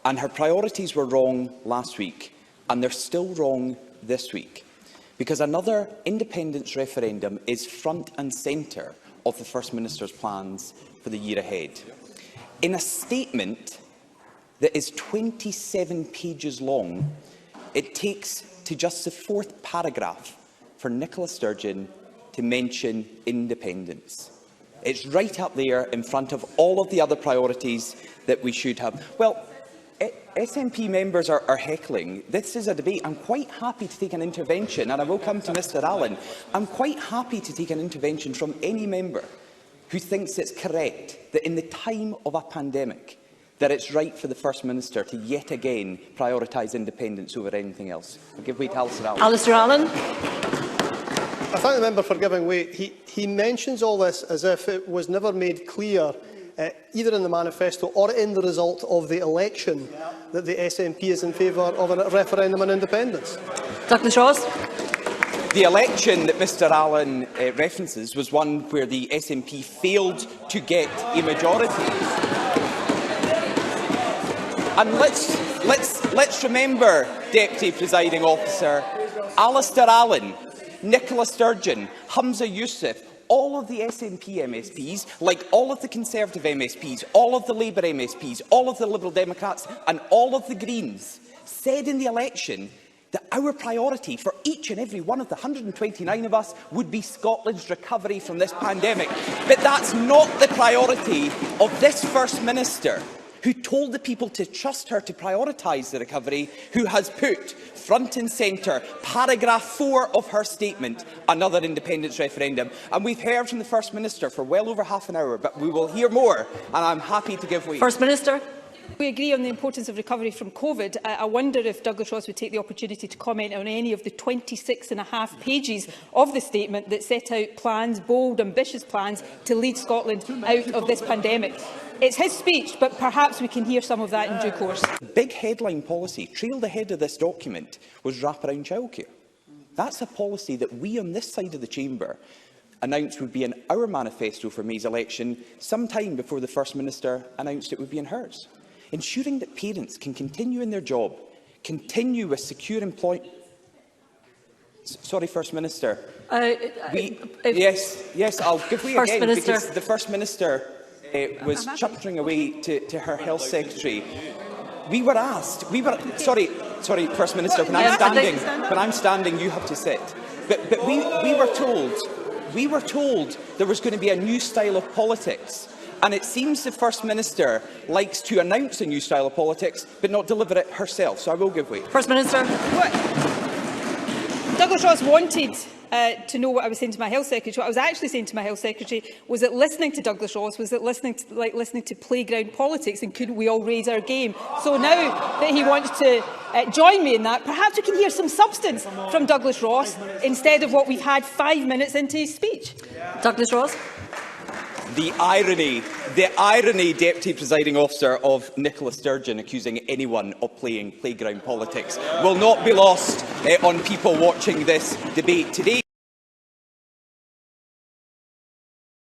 And her priorities were wrong last week, and they're still wrong this week, because another independence referendum is front and centre of the First Minister's plans for the year ahead. In a statement that is 27 pages long, it takes to just the 4th paragraph for Nicola Sturgeon to mention independence. It's right up there in front of all of the other priorities that we should have. Well, SNP members are heckling. This is a debate. I'm quite happy to take an intervention, and I will come to Mr Allen. I'm quite happy to take an intervention from any member who thinks it's correct that in the time of a pandemic that it's right for the First Minister to yet again prioritise independence over anything else. I'll give way to Alistair Allen. Alistair Allen. I thank the member for giving way. He mentions all this as if it was never made clear, either in the manifesto or in the result of the election, that the SNP is in favour of a referendum on independence. Douglas Ross. The election that Mr Allen references was one where the SNP failed to get a majority. And let's remember, Deputy Presiding Officer, Alistair Allen, Nicola Sturgeon, Humza Yousaf, all of the SNP MSPs, like all of the Conservative MSPs, all of the Labour MSPs, all of the Liberal Democrats and all of the Greens, said in the election that our priority for each and every one of the 129 of us would be Scotland's recovery from this pandemic. But that's not the priority of this First Minister, who told the people to trust her to prioritise the recovery, who has put front and centre paragraph 4 of her statement, another independence referendum. And we've heard from the First Minister for well over half an hour, but we will hear more, and I'm happy to give way. First Minister. We agree on the importance of recovery from COVID. I wonder if Douglas Ross would take the opportunity to comment on any of the 26.5 pages of the statement that set out plans, bold, ambitious plans, to lead Scotland out of this pandemic. It's his speech, but perhaps we can hear some of that in due course. The big headline policy trailed ahead of this document was wraparound childcare. That's a policy that we on this side of the chamber announced would be in our manifesto for May's election, some time before the First Minister announced it would be in hers. Ensuring that parents can continue in their job, continue with secure employment. Sorry, First Minister. Yes, I'll give way again, because the First Minister was chuttering away to her Health Secretary. We were asked. Sorry, First Minister. When I'm standing, you have to sit. But we were told there was going to be a new style of politics. And it seems the First Minister likes to announce a new style of politics, but not deliver it herself. So I will give way. First Minister. Douglas Ross wanted to know what I was saying to my Health Secretary. What I was actually saying to my Health Secretary was that listening to Douglas Ross was that listening to playground politics, and couldn't we all raise our game? So now that he wants to join me in that, perhaps we can hear some substance from Douglas Ross instead of what we've had 5 minutes into his speech. Douglas Ross. The irony, Deputy Presiding Officer, of Nicola Sturgeon accusing anyone of playing playground politics will not be lost on people watching this debate today.